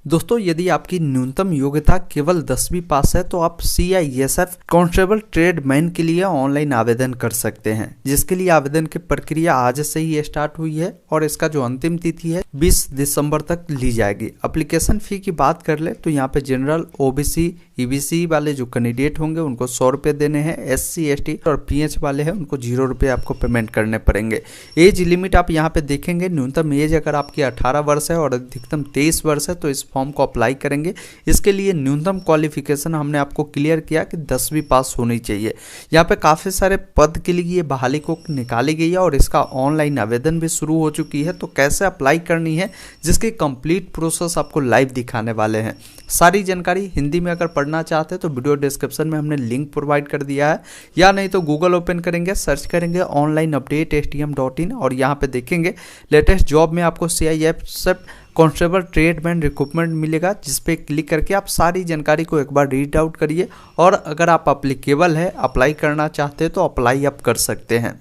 दोस्तों, यदि आपकी न्यूनतम योग्यता केवल 10वीं पास है तो आप CISF कांस्टेबल ट्रेडमैन के लिए ऑनलाइन आवेदन कर सकते हैं, जिसके लिए आवेदन की प्रक्रिया आज से ही स्टार्ट हुई है और इसका जो अंतिम तिथि है 20 दिसंबर तक ली जाएगी। एप्लीकेशन फी की बात कर ले तो यहाँ पे जनरल, OBC, EBC वाले जो कैंडिडेट होंगे उनको 100 रुपये देने हैं। SC, ST और PH वाले हैं उनको 0 रुपये आपको पेमेंट करने पड़ेंगे। एज लिमिट आप यहाँ पे देखेंगे, न्यूनतम एज अगर आपकी 18 वर्ष है और अधिकतम 23 वर्ष है तो इस फॉर्म को अप्लाई करेंगे। इसके लिए न्यूनतम क्वालिफिकेशन हमने आपको क्लियर किया कि 10वीं पास होनी चाहिए। यहाँ पे काफ़ी सारे पद के लिए ये बहाली को निकाली गई है और इसका ऑनलाइन आवेदन भी शुरू हो चुकी है। तो कैसे अप्लाई करनी है, जिसकी कंप्लीट प्रोसेस आपको लाइव दिखाने वाले हैं। सारी जानकारी हिंदी में अगर पढ़ना चाहते हैं तो वीडियो डिस्क्रिप्शन में हमने लिंक प्रोवाइड कर दिया है, या नहीं तो गूगल ओपन करेंगे, सर्च करेंगे ऑनलाइन अपडेट stm.in और यहाँ पे देखेंगे लेटेस्ट जॉब में आपको CISF कांस्टेबल ट्रेडमैन रिक्रूटमेंट मिलेगा, जिस पे क्लिक करके आप सारी जानकारी को एक बार रीड आउट करिए और अगर आप अप्लीकेबल है, अप्लाई करना चाहते हैं तो अप्लाई आप कर सकते हैं।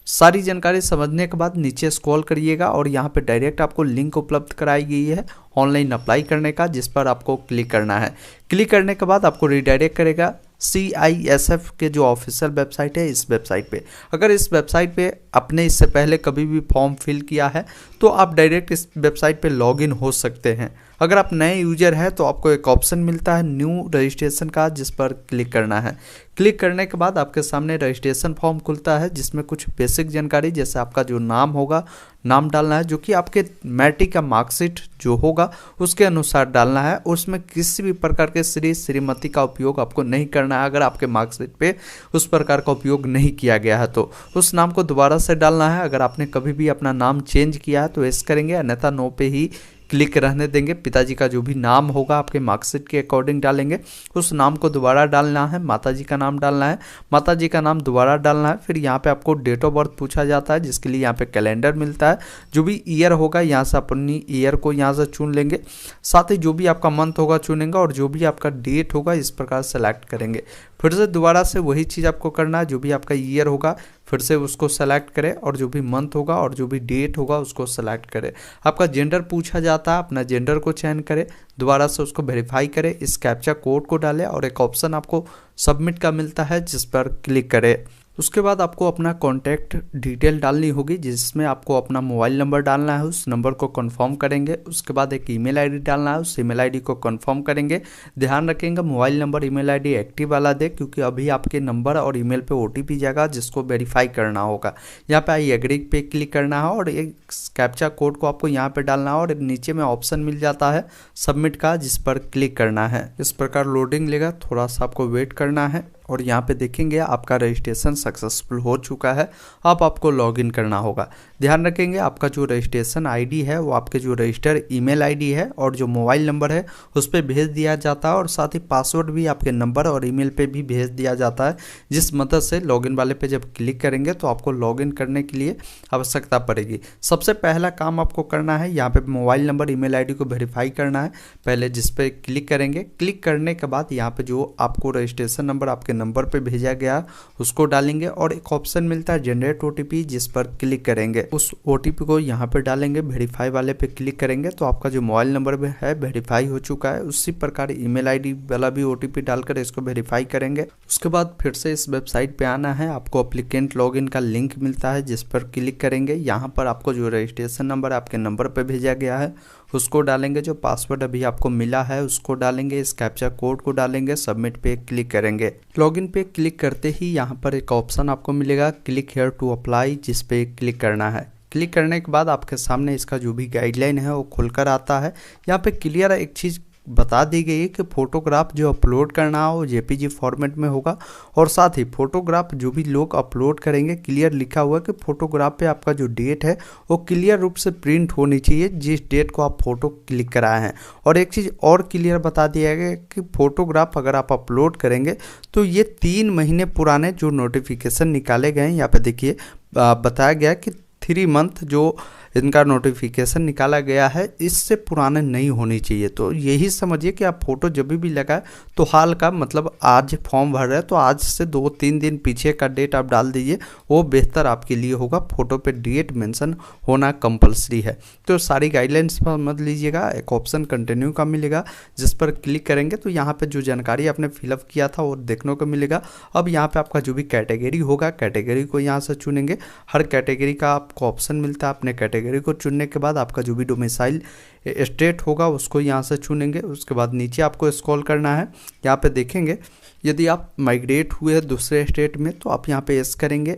सारी जानकारी समझने के बाद नीचे स्क्रॉल करिएगा और यहाँ पे डायरेक्ट आपको लिंक उपलब्ध कराई गई है ऑनलाइन अप्लाई करने का, जिस पर आपको क्लिक करना है। क्लिक करने के बाद आपको रिडायरेक्ट करेगा CISF के जो ऑफिशियल वेबसाइट है, इस वेबसाइट पे। अगर इस वेबसाइट पे आपने इससे पहले कभी भी फॉर्म फिल किया है तो आप डायरेक्ट इस वेबसाइट पे लॉगिन हो सकते हैं। अगर आप नए यूजर हैं तो आपको एक ऑप्शन मिलता है न्यू रजिस्ट्रेशन का, जिस पर क्लिक करना है। क्लिक करने के बाद आपके सामने रजिस्ट्रेशन फॉर्म खुलता है, जिसमें कुछ बेसिक जानकारी जैसे आपका जो नाम होगा, नाम डालना है, जो कि आपके मैट्रिक का मार्कशीट जो होगा उसके अनुसार डालना है। उसमें किसी भी प्रकार के श्री श्रीमती का उपयोग आपको नहीं करना है। अगर आपके मार्कशीट पे उस प्रकार का उपयोग नहीं किया गया है तो उस नाम को दोबारा से डालना है। अगर आपने कभी भी अपना नाम चेंज किया है तो यस करेंगे, अन्यथा नो पे ही क्लिक रहने देंगे। पिताजी का जो भी नाम होगा आपके मार्कशीट के अकॉर्डिंग डालेंगे, उस नाम को दोबारा डालना है। माताजी का नाम डालना है, माताजी का नाम दोबारा डालना है। फिर यहाँ पे आपको डेट ऑफ बर्थ पूछा जाता है, जिसके लिए यहाँ पे कैलेंडर मिलता है। जो भी ईयर होगा यहाँ से अपनी ईयर को यहाँ से चुन लेंगे, साथ ही जो भी आपका मंथ होगा चुनेंगे और जो भी आपका डेट होगा इस प्रकार सेलेक्ट करेंगे। फिर से दोबारा से वही चीज़ आपको करना है, जो भी आपका ईयर होगा फिर से उसको सेलेक्ट करें और जो भी मंथ होगा और जो भी डेट होगा उसको सेलेक्ट करें। आपका जेंडर पूछा जाता है, अपना जेंडर को चयन करें, दोबारा से उसको वेरीफाई करें, इस कैप्चा कोड को डालें और एक ऑप्शन आपको सबमिट का मिलता है, जिस पर क्लिक करें। उसके बाद आपको अपना कॉन्टैक्ट डिटेल डालनी होगी, जिसमें आपको अपना मोबाइल नंबर डालना है, उस नंबर को कंफर्म करेंगे। उसके बाद एक ईमेल आईडी डालना है, उस ईमेल आईडी को कंफर्म करेंगे। ध्यान रखेंगे mobile number email ID active वाला दे, क्योंकि अभी आपके नंबर और ईमेल पे OTP जाएगा जिसको वेरीफाई करना होगा। यहाँ पे आई एग्री पे क्लिक करना है और एक कैप्चा कोड को आपको यहाँ पे डालना है और नीचे में ऑप्शन मिल जाता है सबमिट का, जिस पर क्लिक करना है। इस प्रकार लोडिंग लेगा, थोड़ा सा आपको वेट करना है और यहाँ पे देखेंगे आपका रजिस्ट्रेशन सक्सेसफुल हो चुका है। अब आपको लॉगिन करना होगा। ध्यान रखेंगे आपका जो रजिस्ट्रेशन आईडी है वो आपके जो रजिस्टर ईमेल आईडी है और जो मोबाइल नंबर है उस पर भेज दिया जाता है और साथ ही पासवर्ड भी आपके नंबर और ईमेल पे भी भेज दिया जाता है, जिस मदद से लॉगिन वाले पे जब क्लिक करेंगे तो आपको लॉगिन करने के लिए आवश्यकता पड़ेगी। सबसे पहला काम आपको करना है, यहाँ पे मोबाइल नंबर ईमेल आईडी को वेरीफाई करना है पहले, जिस पे क्लिक करेंगे। क्लिक करने के बाद यहाँ पे जो आपको रजिस्ट्रेशन नंबर आपके नंबर पे भेजा गया उसको डालेंगे और एक ऑप्शन मिलता है जनरेट OTP, जिस पर क्लिक करेंगे। उस OTP को यहाँ पे डालेंगे, वेरीफाई वाले पे क्लिक करेंगे तो आपका जो मोबाइल नंबर पे है वेरीफाई हो चुका है। उसी प्रकार ईमेल आईडी वाला भी OTP डालकर इसको वेरीफाई करेंगे। उसके बाद फिर से इस वेबसाइट पे आना है, आपको एप्लीकेंट लॉगिन का लिंक मिलता है, जिस पर क्लिक करेंगे। यहाँ पर आपको जो रजिस्ट्रेशन नंबर आपके नंबर पर भेजा गया है उसको डालेंगे, जो पासवर्ड अभी आपको मिला है उसको डालेंगे, इस कैप्चा कोड को डालेंगे, सबमिट पे क्लिक करेंगे। लॉगिन पे क्लिक करते ही यहाँ पर एक ऑप्शन आपको मिलेगा क्लिक हियर टू अप्लाई, जिस पे क्लिक करना है। क्लिक करने के बाद आपके सामने इसका जो भी गाइडलाइन है वो खुलकर आता है। यहाँ पे क्लियर एक चीज़ बता दी गई है कि फोटोग्राफ जो अपलोड करना हो JPG फॉर्मेट में होगा और साथ ही फोटोग्राफ जो भी लोग अपलोड करेंगे, क्लियर लिखा हुआ है कि फोटोग्राफ पे आपका जो डेट है वो क्लियर रूप से प्रिंट होनी चाहिए जिस डेट को आप फोटो क्लिक कराए हैं। और एक चीज़ और क्लियर बता दिया गया कि फोटोग्राफ अगर आप अपलोड करेंगे तो ये 3 महीने पुराने जो नोटिफिकेशन निकाले गए हैं, यहाँ पे देखिए बताया गया कि 3 मंथ जो इनका नोटिफिकेशन निकाला गया है इससे पुराने नहीं होनी चाहिए। तो यही समझिए कि आप फोटो जब भी लगाए तो हाल का, मतलब आज फॉर्म भर रहे हैं तो आज से 2-3 दिन पीछे का डेट आप डाल दीजिए, वो बेहतर आपके लिए होगा। फोटो पे डेट मेंशन होना कंपलसरी है। तो सारी गाइडलाइंस समझ लीजिएगा। एक ऑप्शन कंटिन्यू का मिलेगा जिस पर क्लिक करेंगे तो यहाँ पे जो जानकारी आपने फिलअप किया था वो देखने को मिलेगा। अब यहाँ पे आपका जो भी कैटेगरी होगा, कैटेगरी को यहाँ से चुनेंगे। हर कैटेगरी का आपको ऑप्शन मिलता है। अपने कैटेगरी को चुनने के बाद आपका जो भी डोमिसाइल स्टेट होगा उसको यहाँ से चुनेंगे। उसके बाद नीचे आपको स्क्रॉल करना है। यहाँ पे देखेंगे यदि आप माइग्रेट हुए दूसरे स्टेट में तो आप यहाँ पे यस करेंगे।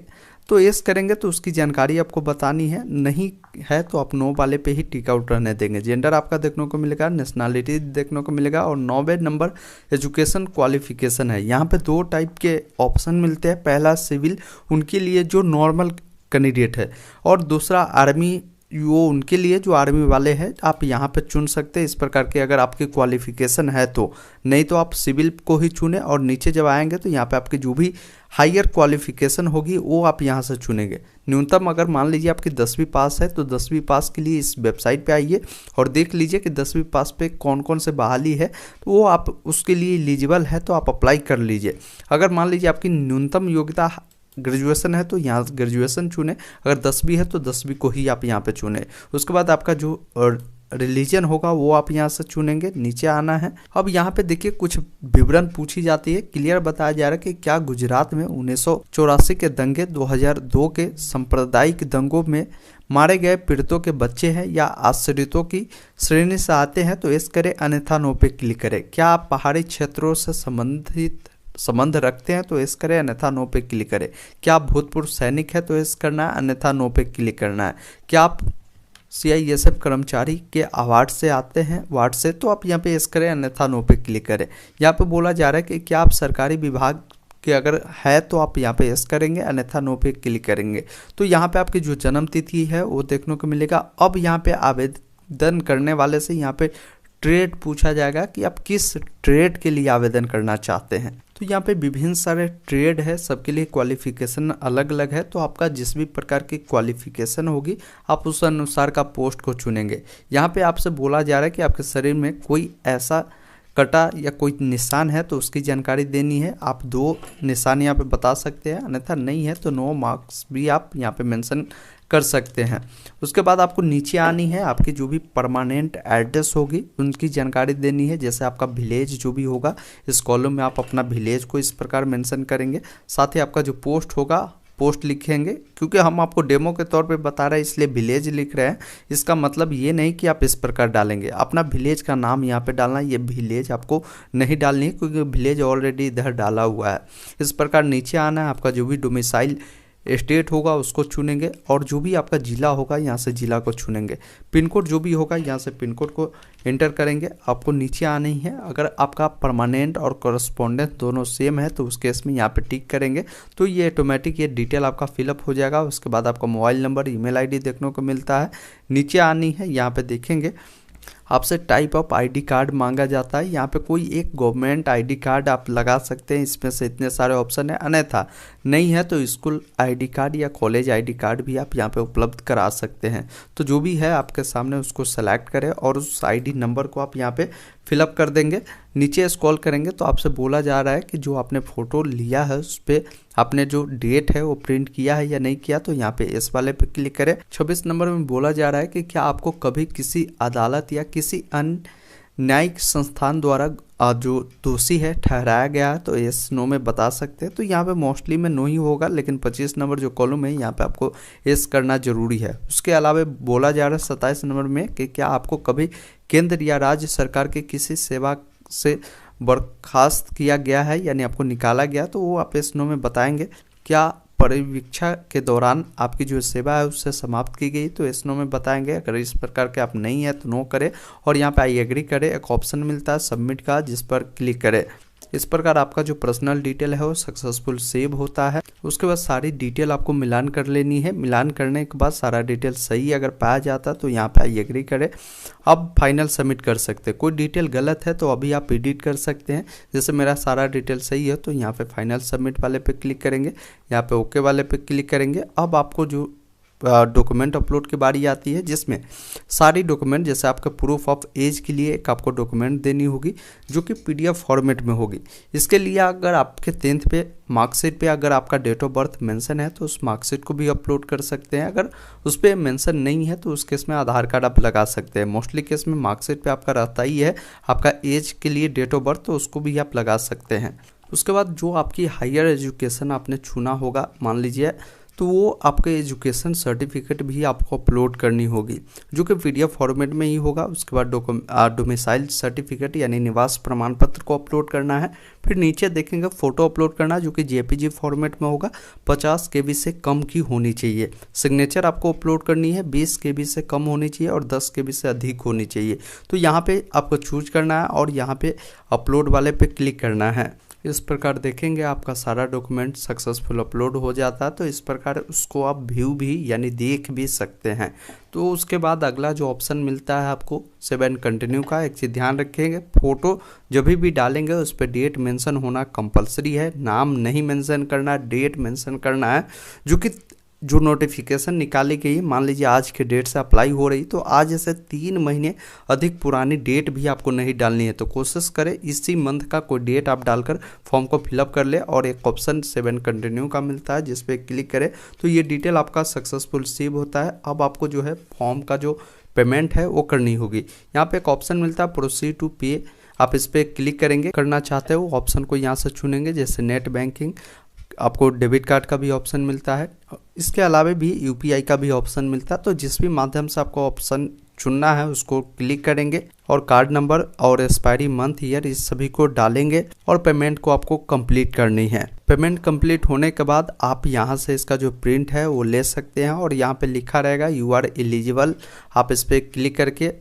तो यस करेंगे तो उसकी जानकारी आपको बतानी है, नहीं है तो आप नो वाले पे ही टिक आउट रहने देंगे। जेंडर आपका देखने को मिलेगा, नेशनलिटी देखने को मिलेगा और 9वें नंबर एजुकेशन क्वालिफिकेशन है। यहाँ पे 2 टाइप के ऑप्शन मिलते हैं। पहला सिविल, उनके लिए जो नॉर्मल कैंडिडेट है, और दूसरा आर्मी, वो उनके लिए जो आर्मी वाले हैं। आप यहाँ पे चुन सकते हैं इस प्रकार के अगर आपकी क्वालिफिकेशन है तो, नहीं तो आप सिविल को ही चुने। और नीचे जब आएंगे तो यहाँ पे आपकी जो भी हायर क्वालिफिकेशन होगी वो आप यहाँ से चुनेंगे। न्यूनतम अगर मान लीजिए आपकी 10वीं पास है तो 10वीं पास के लिए इस वेबसाइट पे आइए और देख लीजिए कि 10वीं पास पे कौन कौन से बहाली है, तो वो आप उसके लिए एलिजिबल है तो आप अप्लाई कर लीजिए। अगर मान लीजिए आपकी न्यूनतम योग्यता ग्रेजुएशन है तो यहाँ ग्रेजुएशन चुने, अगर 10वीं है तो 10वीं को ही आप यहाँ पे चुने। उसके बाद आपका जो रिलीजन होगा वो आप यहाँ से चुनेंगे। नीचे आना है। अब यहाँ पे देखिए कुछ विवरण पूछी जाती है। क्लियर बताया जा रहा है कि क्या गुजरात में 1984 के दंगे, 2002 के सांप्रदायिक दंगों में मारे गए पीड़ितों के बच्चे हैं या आश्रितों की श्रेणी से आते हैं तो यस करें, अन्यथा नो पे क्लिक करें। क्या आप पहाड़ी क्षेत्रों से संबंध रखते हैं तो यस करें, अन्यथा नो पे क्लिक करें। क्या आप भूतपूर्व सैनिक है तो यस करना है, अन्यथा नो पे क्लिक करना है। क्या आप CISF कर्मचारी के अवार्ड से आते हैं, वार्ड से, तो आप यहाँ पे यस करें, अन्यथा नो पे क्लिक करें। यहाँ पे बोला जा रहा है कि क्या आप सरकारी विभाग के अगर है तो आप यहाँ पे यस करेंगे, अन्यथा नो पे क्लिक करेंगे। तो यहाँ पे आपकी जो जन्म तिथि है वो देखने को मिलेगा। अब यहाँ पे आवेदन करने वाले से यहाँ पे ट्रेड पूछा जाएगा कि आप किस ट्रेड के लिए आवेदन करना चाहते हैं। तो यहाँ पे विभिन्न सारे ट्रेड है, सबके लिए क्वालिफिकेशन अलग अलग है। तो आपका जिस भी प्रकार की क्वालिफिकेशन होगी आप उस अनुसार का पोस्ट को चुनेंगे। यहाँ पे आपसे बोला जा रहा है कि आपके शरीर में कोई ऐसा कटा या कोई निशान है तो उसकी जानकारी देनी है। आप 2 निशान यहाँ पे बता सकते हैं, अन्यथा नहीं है तो नो मार्क्स भी आप यहाँ पे मेंशन कर सकते हैं। उसके बाद आपको नीचे आनी है। आपकी जो भी परमानेंट एड्रेस होगी उनकी जानकारी देनी है। जैसे आपका विलेज जो भी होगा, इस कॉलम में आप अपना विलेज को इस प्रकार मेंशन करेंगे। साथ ही आपका जो पोस्ट होगा, पोस्ट लिखेंगे। क्योंकि हम आपको डेमो के तौर पे बता रहे हैं इसलिए विलेज लिख रहे हैं। इसका मतलब ये नहीं कि आप इस प्रकार डालेंगे। अपना विलेज का नाम यहाँ पे डालना है। ये विलेज आपको नहीं डालनी है क्योंकि विलेज ऑलरेडी इधर डाला हुआ है। इस प्रकार नीचे आना है। आपका जो भी डोमिसाइल स्टेट होगा उसको चुनेंगे और जो भी आपका जिला होगा यहाँ से जिला को चुनेंगे। पिन कोड जो भी होगा यहाँ से पिन कोड को एंटर करेंगे। आपको नीचे आना ही है। अगर आपका परमानेंट और कॉरेस्पॉन्डेंस दोनों सेम है तो उस केस में यहाँ पे टिक करेंगे तो ये ऑटोमेटिक ये डिटेल आपका फिलअप हो जाएगा। उसके बाद आपका मोबाइल नंबर, ईमेल आईडी देखने को मिलता है। नीचे आनी है। यहाँ पे देखेंगे आपसे टाइप ऑफ आईडी कार्ड मांगा जाता है। यहाँ पे कोई एक गवर्नमेंट आईडी कार्ड आप लगा सकते हैं। इसमें से इतने सारे ऑप्शन है, अन्यथा नहीं है तो स्कूल आईडी कार्ड या कॉलेज आईडी कार्ड भी आप यहाँ पे उपलब्ध करा सकते हैं। तो जो भी है आपके सामने उसको सेलेक्ट करें और उस आईडी नंबर को आप यहाँ पे फिलअप कर देंगे। नीचे स्क्रॉल करेंगे तो आपसे बोला जा रहा है कि जो आपने फ़ोटो लिया है उस पर आपने जो डेट है वो प्रिंट किया है या नहीं किया, तो यहाँ पे इस वाले पे क्लिक करें। 26 नंबर में बोला जा रहा है कि क्या आपको कभी किसी अदालत या किसी अन्य न्यायिक संस्थान द्वारा जो दोषी है ठहराया गया है, तो यस नो में बता सकते हैं। तो यहाँ पे मोस्टली में नो ही होगा, लेकिन 25 नंबर जो कॉलम है यहाँ पे आपको यस करना जरूरी है। उसके अलावा बोला जा रहा है 27 नंबर में कि क्या आपको कभी केंद्र या राज्य सरकार के किसी सेवा से बर्खास्त किया गया है यानी आपको निकाला गया, तो वो आप इस नो में बताएंगे। क्या परिवीक्षा के दौरान आपकी जो सेवा है उससे समाप्त की गई, तो इस नो में बताएंगे। अगर इस प्रकार के आप नहीं है तो नो करें और यहाँ पे आई एग्री करें। एक ऑप्शन मिलता है सबमिट का, जिस पर क्लिक करें। इस प्रकार आपका जो पर्सनल डिटेल है वो सक्सेसफुल सेव होता है। उसके बाद सारी डिटेल आपको मिलान कर लेनी है। मिलान करने के बाद सारा डिटेल सही अगर पाया जाता है तो यहाँ पे आई एग्री करें। अब फाइनल सबमिट कर सकते हैं। कोई डिटेल गलत है तो अभी आप एडिट कर सकते हैं। जैसे मेरा सारा डिटेल सही है तो यहाँ पे फाइनल सबमिट वाले पे क्लिक करेंगे, यहाँ पे ओके वाले पे क्लिक करेंगे। अब आपको जो डॉक्यूमेंट अपलोड की बारी आती है, जिसमें सारी डॉक्यूमेंट जैसे आपका प्रूफ ऑफ एज के लिए एक आपको डॉक्यूमेंट देनी होगी जो कि PDF फॉर्मेट में होगी। इसके लिए अगर आपके 10th पे मार्कशीट पे अगर आपका डेट ऑफ बर्थ मेंशन है तो उस मार्कशीट को भी अपलोड कर सकते हैं। अगर उस पर मेंशन नहीं है तो उस केस में आधार कार्ड आप लगा सकते हैं। मोस्टली केस में मार्कशीट पे आपका रहता ही है आपका एज के लिए डेट ऑफ बर्थ, तो उसको भी आप लगा सकते हैं। उसके बाद जो आपकी हायर एजुकेशन आपने चुना होगा मान लीजिए, तो वो आपके एजुकेशन सर्टिफिकेट भी आपको अपलोड करनी होगी जो कि PDF फॉर्मेट में ही होगा। उसके बाद डोमिसाइल सर्टिफिकेट यानी निवास प्रमाण पत्र को अपलोड करना है। फिर नीचे देखेंगे फ़ोटो अपलोड करना जो कि JPG फॉर्मेट में होगा, 50 KB से कम की होनी चाहिए। सिग्नेचर आपको अपलोड करनी है 20 KB से कम होनी चाहिए और 10 KB से अधिक होनी चाहिए। तो यहाँ पे आपको चूज करना है और यहाँ पे अपलोड वाले पे क्लिक करना है। इस प्रकार देखेंगे आपका सारा डॉक्यूमेंट सक्सेसफुल अपलोड हो जाता है। तो इस प्रकार उसको आप व्यू भी यानी देख भी सकते हैं। तो उसके बाद अगला जो ऑप्शन मिलता है आपको 7 कंटिन्यू का, एक चीज़ ध्यान रखेंगे, फ़ोटो जब भी डालेंगे उस पर डेट मेंशन होना कंपलसरी है। नाम नहीं मेंशन करना, डेट मेंशन करना है। जो नोटिफिकेशन निकाली गई, मान लीजिए आज के डेट से अप्लाई हो रही, तो आज से 3 महीने अधिक पुरानी डेट भी आपको नहीं डालनी है। तो कोशिश करें इसी मंथ का कोई डेट आप डालकर फॉर्म को फिलअप कर ले। और एक ऑप्शन 7 कंटिन्यू का मिलता है जिस पे क्लिक करें तो ये डिटेल आपका सक्सेसफुल सेव होता है। अब आपको जो है फॉर्म का जो पेमेंट है वो करनी होगी। यहाँ पे एक ऑप्शन मिलता है प्रोसीड टू पे, आप इस पर क्लिक करेंगे। करना चाहते हो ऑप्शन को यहाँ से चुनेंगे, जैसे नेट बैंकिंग, आपको डेबिट कार्ड का भी ऑप्शन मिलता है। इसके अलावा भी UPI का भी ऑप्शन मिलता है। तो जिस भी माध्यम से आपको ऑप्शन चुनना है उसको क्लिक करेंगे और कार्ड नंबर और एक्सपायरी मंथ ईयर इस सभी को डालेंगे और पेमेंट को आपको कंप्लीट करनी है। पेमेंट कंप्लीट होने के बाद आप यहां से इसका जो प्रिंट है वो ले सकते हैं और यहां पे लिखा रहेगा यू आर एलिजिबल, आप इस पर क्लिक करके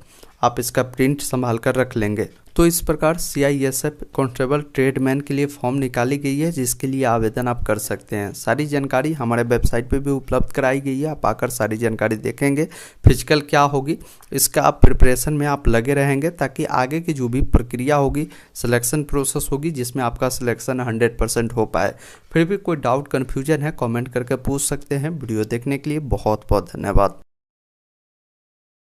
आप इसका प्रिंट संभाल कर रख लेंगे। तो इस प्रकार CISF कांस्टेबल ट्रेडमैन के लिए फॉर्म निकाली गई है जिसके लिए आवेदन आप कर सकते हैं। सारी जानकारी हमारे वेबसाइट पे भी उपलब्ध कराई गई है, आप आकर सारी जानकारी देखेंगे। फिजिकल क्या होगी इसका आप प्रिपरेशन में आप लगे रहेंगे ताकि आगे की जो भी प्रक्रिया होगी, सिलेक्शन प्रोसेस होगी जिसमें आपका सिलेक्शन 100% हो पाए। फिर भी कोई डाउट कन्फ्यूजन है कॉमेंट करके पूछ सकते हैं। वीडियो देखने के लिए बहुत बहुत धन्यवाद।